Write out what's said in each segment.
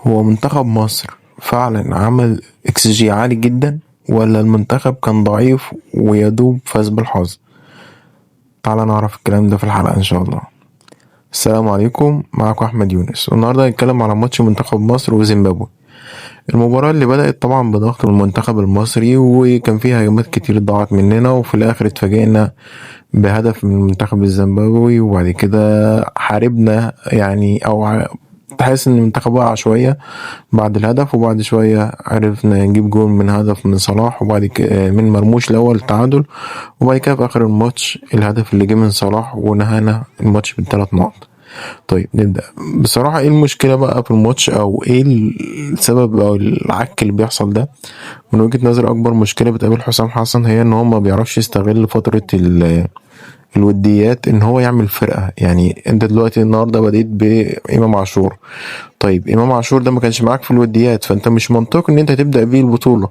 هو منتخب مصر فعلا عمل اكس جي عالي جدا، ولا المنتخب كان ضعيف ويدوب فاز بالحظ؟ تعالى نعرف الكلام ده في الحلقة ان شاء الله. السلام عليكم، معكم احمد يونس، والنهارده هنتكلم على ماتش منتخب مصر وزيمبابوي. المباراة اللي بدأت طبعا بضغط المنتخب المصري، وكان فيها هجمات كتير ضاعت مننا، وفي الاخر اتفاجئنا بهدف من المنتخب الزيمبابوي. وبعد كده حاربنا يعني تحس ان المنتخب وقع شوية بعد الهدف، وبعد شوية عرفنا نجيب جول من هدف من صلاح، وبعد كده من مرموش الأول تعادل، وبعد كده في آخر الماتش الهدف اللي جه من صلاح ونهانا الماتش بالثلاث نقط. طيب نبدأ. بصراحة ايه المشكلة بقى في الماتش، او ايه السبب او العك اللي بيحصل ده؟ من وجهة نظر اكبر مشكلة بتقابل حسام حسن هي ان هو ما بيعرفش يستغل فترة الوديات ان هو يعمل فرقة. يعني انت دلوقتي النهارده بديت بامام عاشور، طيب امام عاشور ده ما كانش معاك في الوديات، فانت مش منطقي ان انت تبدا بيه البطوله.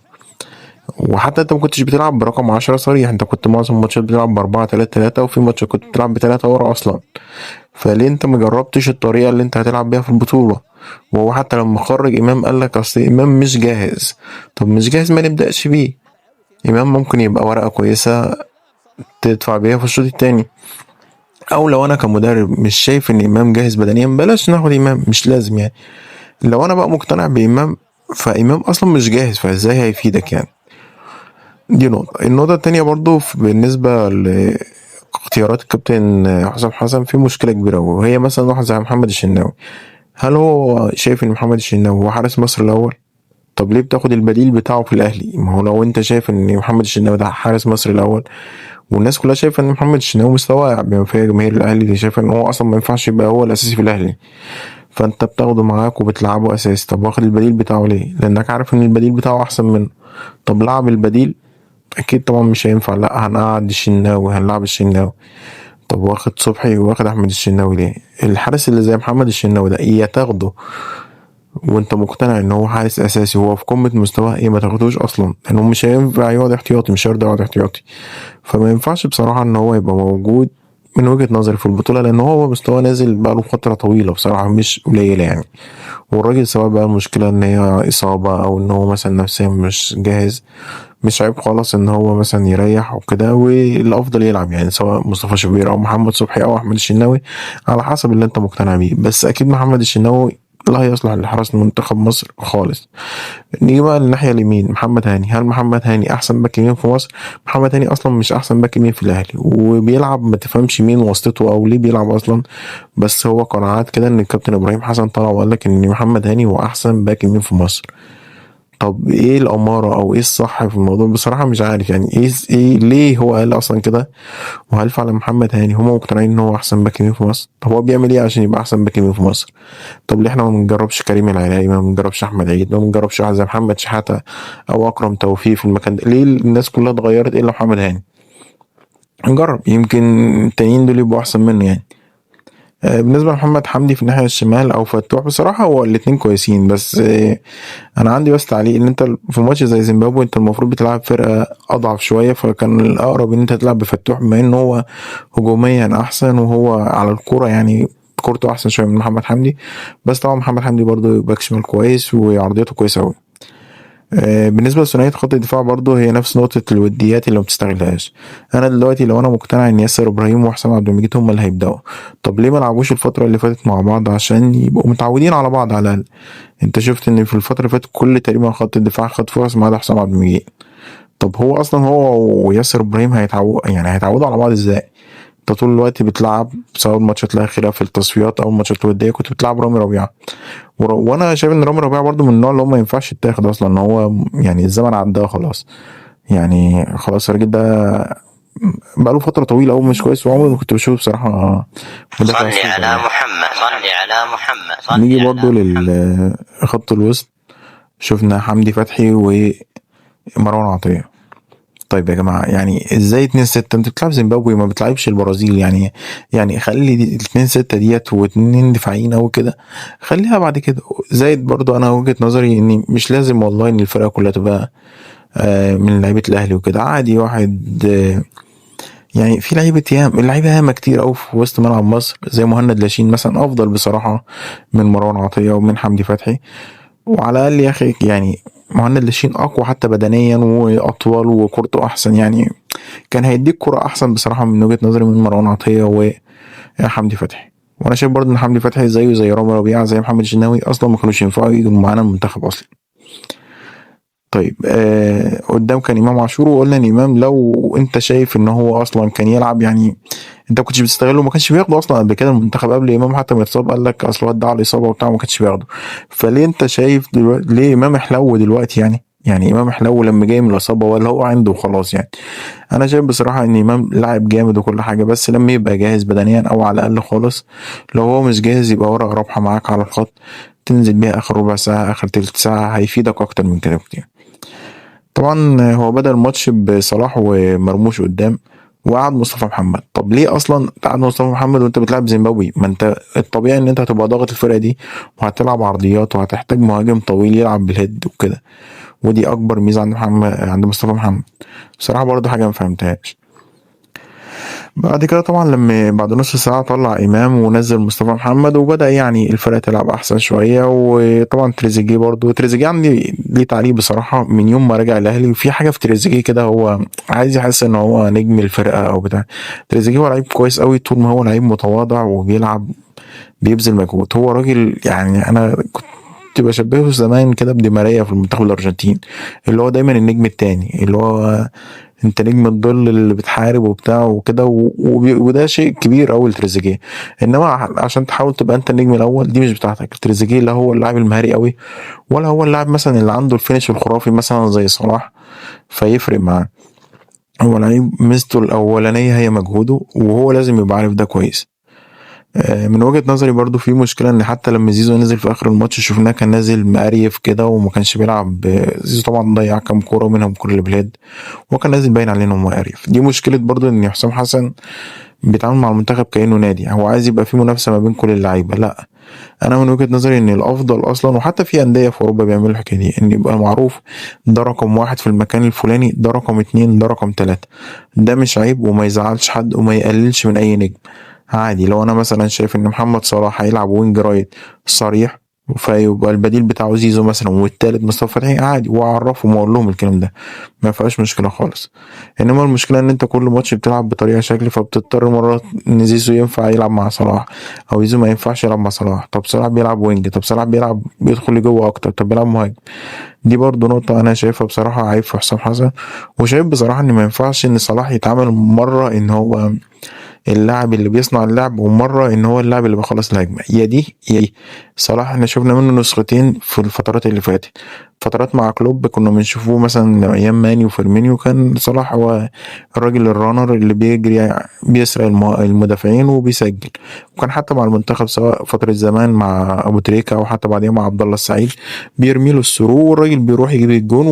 وحتى انت ما كنتش بتلعب برقم 10 صريح، انت كنت معظم الماتشات بتلعب ب 4 3 3، وفي ماتش كنت بتلعب بثلاثه ورا اصلا. فليه انت ما جربتش الطريقه اللي انت هتلعب بيها في البطوله؟ وهو حتى لما خرج امام قال لك اصل امام مش جاهز. طب مش جاهز ما نبداش بيه. امام ممكن يبقى ورقه كويسه تدفع بيها في الشوط التاني، او لو انا كمدرب مش شايف ان امام جاهز بدنيا بلاش ناخد امام، مش لازم يعني. لو انا بقى مقتنع بامام، فامام اصلا مش جاهز، فازاي هيفيدك يعني؟ دي نقطة. النقطة التانية برضو بالنسبة لاختيارات الكابتن حسام حسن في مشكلة كبيرة أوي، وهي مثلا واحد زي محمد الشناوي. هل هو شايف ان محمد الشناوي هو حارس مصر الاول؟ طب ليه بتاخد البديل بتاعه في الاهلي؟ ما هو لو انت شايف ان محمد الشناوي ده حارس مصر الاول، والناس كلها شايفه ان محمد الشناوي مستواه بما فيها جماهير الاهلي اللي شايفه ان هو اصلا ما ينفعش يبقى هو الاساسي في الاهلي، فانت بتاخده معاك وبتلعبه اساسي. طب واخد البديل بتاعه ليه؟ لانك عارف ان البديل بتاعه احسن منه. طب لعب البديل؟ اكيد طبعا مش هينفع، لا هنقعد الشناوي هنلعب الشناوي. طب واخد صبحي واخد احمد الشناوي ليه؟ الحارس اللي زي محمد الشناوي ده يا تاخده وانت مقتنع ان هو حارس اساسي وهو في قمه مستواه، ايه ما تاخدوش اصلا لانه مش هينفع يقعد احتياطي، مش هيرضى يقعد احتياطي. فما ينفعش بصراحه ان هو يبقى موجود من وجهه نظري في البطوله، لان هو مستواه نازل بقاله فتره طويله بصراحه مش قليله يعني. والراجل سواء بقى المشكله ان هي اصابه او ان هو مثلا نفسيا مش جاهز، مش عيب خالص ان هو مثلا يريح وكده، والافضل يلعب يعني سواء مصطفى شوبير او محمد صبحي او احمد الشناوي على حسب اللي انت مقتنع بيه. بس اكيد محمد الشناوي لا يصلح لحراسة منتخب مصر خالص. نيجي بقى للناحية اليمين، محمد هاني. هل محمد هاني أحسن باك يمين في مصر؟ محمد هاني أصلا مش أحسن باك يمين في الأهلي، وبيلعب ما تفهمش مين واسطته أو ليه بيلعب أصلا. بس هو قناعات كده إن الكابتن إبراهيم حسن طلع وقال لك إن محمد هاني هو أحسن باك يمين في مصر. طب ايه الاماره او ايه الصح في الموضوع؟ بصراحه مش عارف يعني ايه ليه هو قال اصلا كده. وهل فعلا محمد هاني هما مقتنعين ان هو احسن باك يمين في مصر؟ طب هو بيعمل ايه عشان يبقى احسن باك يمين في مصر؟ طب ليه احنا ما بنجربش كريم العراقي، ما بنجربش احمد عيد، ما بنجربش واحد زي محمد شحاته او اكرم توفيق في المكان ده؟ ليه الناس كلها اتغيرت الا محمد هاني؟ نجرب يمكن التانيين دول يبقوا احسن منه يعني. بالنسبة لمحمد حمدي في الناحية الشمال أو فتوح، بصراحة هو الاتنين كويسين، بس أنا عندي بس تعليق إن أنت في ماتش زي زيمبابوي أنت المفروض بتلعب فرقة أضعف شوية، فكان الأقرب إن أنت تلعب بفتوح بما إن هو هجوميا أحسن وهو على الكورة يعني كورته أحسن شوية من محمد حمدي. بس طبعا محمد حمدي برضه باك شمال كويس وعرضيته كويسة أوي. بالنسبة لثنائية خط الدفاع برضه هي نفس نقطة الوديات اللي ما بتستغلهاش. أنا دلوقتي لو أنا مقتنع إن ياسر إبراهيم وحسام عبد المجيد هما اللي هيبدأوا، طب ليه ما لعبوش الفترة اللي فاتت مع بعض عشان يبقوا متعودين على بعض على الأقل؟ أنت شفت إن في الفترة اللي فاتت كل تقريبا خط الدفاع خد فرص ما عدا حسام عبد المجيد. طب هو أصلا هو وياسر إبراهيم هيتعودوا على بعض إزاي؟ انت طول الوقت بتلعب سواء الماتشات الاخيره في التصفيات او الماتشات الوديه كنت بتلعب رامي ربيعه، وانا شايف ان رامي ربيعه برضو من النوع اللي هو ما ينفعش يتاخد اصلا، ان هو يعني الزمن عداه خلاص. يعني خلاص الراجل ده بقاله فتره طويله قوي مش كويس، وعمري ما كنت بشوفه بصراحه مدافع صل سوبر على يعني. محمد صل على محمد. نيجي برضو لخط الوسط، شفنا حمدي فتحي ومروان عطيه. طيب يا جماعة يعني ازاي 2-6؟ انت بتلعب زيمبابوي ما بتلعبش البرازيل يعني. يعني خلي 2-6 ديت واتنين دفاعيين او كده، خليها بعد كده. زائد برضو انا وجهة نظري ان مش لازم والله ان الفرقة كلها تبقى من لعيبة الاهلي وكده، عادي واحد يعني في لعيبة ياما كتير اوي في وسط ملعب مصر زي مهند لاشين مثلا افضل بصراحة من مروان عطية ومن حمدي فتحي. وعلى الاقل يا اخي يعني مهند لاشين اقوى حتى بدنيا واطول وكورته احسن يعني، كان هيديك كرة احسن بصراحة من وجهة نظري من مروان عطية وحمدي فتحي. وانا شايف برضه ان حمدي فتحي زيه زي رامي ربيعة زي محمد الشناوي اصلا ما كانوش ينفعوا يجوا معانا المنتخب اصلا. طيب قدام كان امام عاشور، وقلنا ان امام لو انت شايف ان هو اصلا كان يلعب يعني انت ما كنتش بتستغله، ما كانش بياخده اصلا قبل كده المنتخب قبل امام حتى ما يتصاب، قال لك اصل هو ادعى على الاصابه وبتاع ما كانش بياخده. فليه انت شايف دلوقتي ليه امام حلو دلوقتي يعني امام حلو لما جاي من الاصابه ولا هو عنده وخلاص يعني؟ انا شايف بصراحه ان امام لاعب جامد وكل حاجه، بس لما يبقى جاهز بدنيا او على الاقل خالص، لو هو مش جاهز يبقى ورقه رابحه معاك على الخط تنزل بيها اخر ربع ساعه اخر تلت ساعه هيفيدك اكتر من كده بكتير. طبعا هو بدأ الماتش بصلاح ومرموش قدام وقعد مصطفى محمد. طب ليه اصلا تقعد مصطفى محمد وانت بتلعب زيمبابوي؟ ما انت الطبيعي ان انت هتبقى ضاغط الفرقه دي وهتلعب عرضيات وهتحتاج مهاجم طويل يلعب بالهيد وكده، ودي اكبر ميزه عند محمد عند مصطفى محمد. بصراحه برضه حاجه ما فهمتهاش. بعد كده طبعا لما بعد نص ساعة طلع إمام ونزل مصطفى محمد وبدأ يعني الفرقة تلعب أحسن شوية. وطبعا تريزيجيه برضه، تريزيجيه عندي ليه تعليق بصراحة من يوم ما رجع الأهلي، وفي حاجة في تريزيجيه كده هو عايز يحس إن هو نجم الفرقة أو بتاع. تريزيجيه هو لعيب كويس قوي طول ما هو لعيب متواضع وبيلعب بيبذل مجهود. هو راجل يعني أنا كنت بشبهه زمان كده بدي ماريا في المنتخب الأرجنتين، اللي هو دايما النجم التاني، اللي هو انت نجم الظل اللي بتحارب وبتاع وكده وده شيء كبير قوي لتريزيجيه. انما عشان تحاول تبقى انت النجم الاول دي مش بتاعتك. تريزيجيه لا هو اللاعب المهاري قوي ولا هو اللاعب مثلا اللي عنده الفينش الخرافي مثلا زي صلاح فيفرق معاه. هو لعيب ميزته الاولانيه هي مجهوده وهو لازم يبقى عارف ده كويس. من وجهة نظري برضو في مشكلة ان حتى لما زيزو نزل في اخر الماتش شفناه كان نازل مقريف كده وما كانش بيلعب. زيزو طبعا ضيع كام كورة منهم كل اللي بالهيد وكان نازل باين عليه انه مقريف. دي مشكلة برضو ان حسام حسن بيتعامل مع المنتخب كأنه نادي، هو عايز يبقى في منافسة ما بين كل اللعيبة. لا، انا من وجهة نظري ان الافضل اصلا، وحتى في اندية في اوروبا بيعملوا الحكاية دي، ان يبقى معروف ده رقم واحد في المكان الفلاني، ده رقم اتنين، ده رقم تلاتة. ده مش عيب وما يزعلش حد وما يقللش من اي نجم. عادي لو انا مثلا شايف ان محمد صلاح هيلعب وينج رايت صريح فيبقى البديل بتاعه زيزو مثلا والتالت مصطفى فتحي، عادي واعرفهم واقول لهم الكلام ده ما فيهاش مشكله خالص. انما المشكله ان انت كل ماتش بتلعب بطريقه شكل فبتضطر مرات ان زيزو ينفع يلعب مع صلاح او زيزو ما ينفعش يلعب مع صلاح. طب صلاح بيلعب وينج، طب صلاح بيلعب بيدخل لجوه اكتر، طب بيلعب مهاجم. دي برضو نقطة أنا شايفها بصراحة عيب في حسام حسن. وشايف بصراحة إن ما ينفعش إن صلاح يتعامل مرة إن هو اللاعب اللي بيصنع اللعب ومرة ان هو اللاعب اللي بيخلص الهجمة، يا دي يا دي. صلاح احنا شفنا منه نسختين في الفترات اللي فاتت. فترات مع كلوب كنا بنشوفوه مثلا ايام ماني وفيرمينيو كان صلاح هو الراجل الرانر اللي بيجري بيسرق المدافعين وبيسجل. وكان حتى مع المنتخب سواء فترة زمان مع ابو تريكة او حتى بعدين مع عبد الله السعيد بيرمي له الثرو والراجل بيروح يجيب الجون.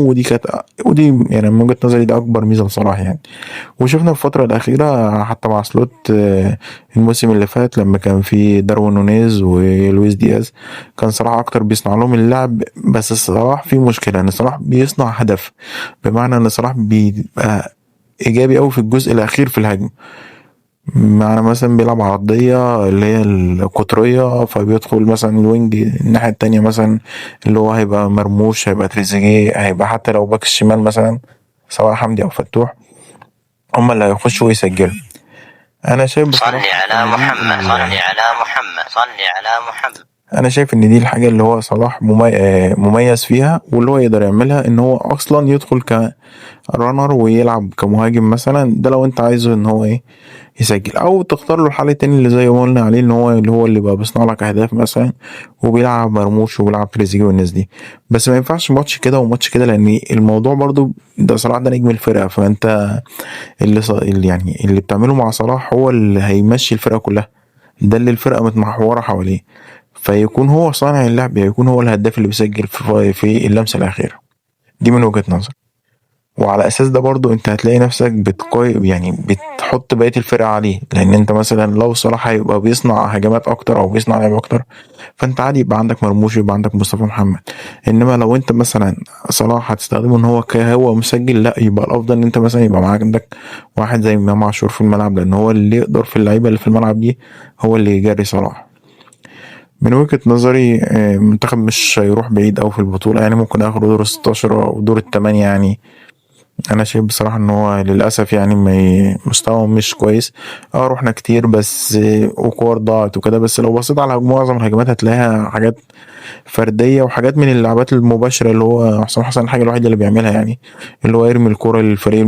ودي يعني من وجهة نظري ده اكبر ميزة لصلاح يعني. وشفنا الفترة الأخيرة حتى مع سلوت الموسم اللي فات لما كان في داروين نونيز ولويس دياز كان صلاح أكتر بيصنع لهم اللعب. بس صلاح في مشكلة إن صلاح بيصنع هدف، بمعنى إن صلاح بيبقى إيجابي أوي في الجزء الأخير في الهجمة. معنى مثلا بيلعب عرضية اللي هي القطرية فبيدخل مثلا الوينج الناحية التانية مثلا اللي هو هيبقى مرموش هيبقى تريزيجيه هيبقى حتى لو باك الشمال مثلا سواء حمدي أو فتوح هما اللي هيخشوا ويسجلوا. انا شايف صلي بصراحه على محمد، صلي على محمد، صلي على محمد. انا شايف ان دي الحاجه اللي هو صلاح مميز فيها واللي هو يقدر يعملها ان هو اصلا يدخل كرانر ويلعب كمهاجم مثلا. ده لو انت عايزه ان هو يسجل، او تختار له الحل التاني اللي زي ما قلنا عليه ان هو اللي بقى بيصنع لك اهداف مثلا وبيلعب مرموش وبيلعب تريزيجيه والناس دي. بس ما ينفعش ماتش كده وماتش كده لان الموضوع برضو ده صلاح ده نجم الفرقه. فانت اللي يعني اللي بتعمله مع صلاح هو اللي هيمشي الفرقة كلها، ده اللي الفرقة متمحورة حواليه. فيكون هو صانع اللعب، يكون هو الهداف اللي بيسجل في اللمسة الأخيرة. دي من وجهة نظر. وعلى اساس ده برضو انت هتلاقي نفسك يعني بتحط بقية الفرقة عليه، لان انت مثلا لو صلاح هيبقى بيصنع هجمات اكتر او بيصنع لعب اكتر فانت عادي يبقى عندك مرموش يبقى عندك مصطفى محمد. انما لو انت مثلا صلاح هتستخدمه ان هو كهو مسجل، لا يبقى الافضل ان انت مثلا يبقى معاك عندك واحد زي امام عاشور في الملعب، لان هو اللي يقدر في اللعيبة اللي في الملعب دي هو اللي يجري صلاح. من وجهة نظري المنتخب مش هيروح بعيد أوي في البطولة، يعني ممكن آخر دور 16 أو دور التمانية يعني. أنا شايف بصراحة إن هو للأسف يعني مستواه مش كويس. رحنا كتير بس وكور ضاعت وكده، بس لو بصيت على معظم الهجمات هتلاقيها حاجات فردية وحاجات من اللعبات المباشرة اللي هو حسام حسن الحاجة الوحيدة اللي بيعملها يعني، اللي هو يرمي الكرة للفريق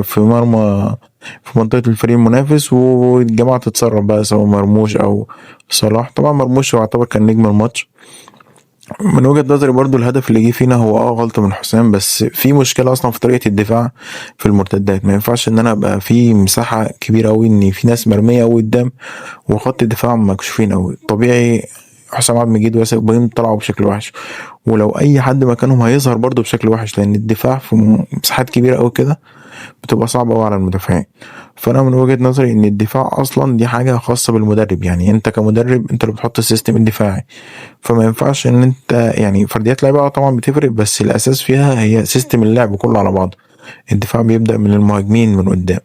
في مرمى في منطقة الفريق المنافس والجماعة تتصرف بقى، سواء مرموش أو صلاح. طبعا مرموش يعتبر كان نجم الماتش. من وجهة نظري برضو الهدف اللي جه فينا هو غلطة من حسام، بس في مشكلة اصلا في طريقة الدفاع في المرتدات. ما ينفعش ان انا ابقى في مساحة كبيرة اوي ان في ناس مرمية اوي قدام وخط الدفاع مكشوفين اوي. طبيعي حسام عبد المجيد وياسر ابراهيم طلعوا بشكل وحش، ولو اي حد مكانهم هيظهر برضو بشكل وحش، لان الدفاع في مساحات كبيرة اوي كده بتبقى صعبة أوي على المدافعين. فأنا من وجهة نظري إن الدفاع أصلا دي حاجة خاصة بالمدرب، يعني أنت كمدرب أنت اللي بتحط السيستم الدفاعي، فما ينفعش إن أنت يعني فرديات لعيبة طبعا بتفرق، بس الأساس فيها هي سيستم اللعب كله على بعضه. الدفاع بيبدأ من المهاجمين من قدام.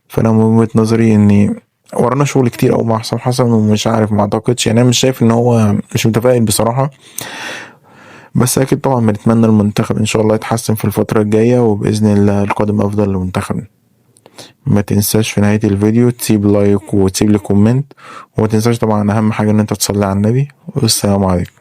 فأنا من وجهة نظري إن ورانا شغل كتير أوي مع حسام حسن، ومش عارف ما أعتقدش يعني، أنا مش شايف إن هو مش متفائل بصراحة. بس أكيد طبعا بنتمنى المنتخب إن شاء الله يتحسن في الفترة الجاية، وبإذن الله القادم أفضل لمنتخبنا. ما تنساش في نهاية الفيديو تسيب لايك وتسيب لي كومنت، وما تنساش طبعا اهم حاجة ان انت تصلي على النبي، والسلام عليكم.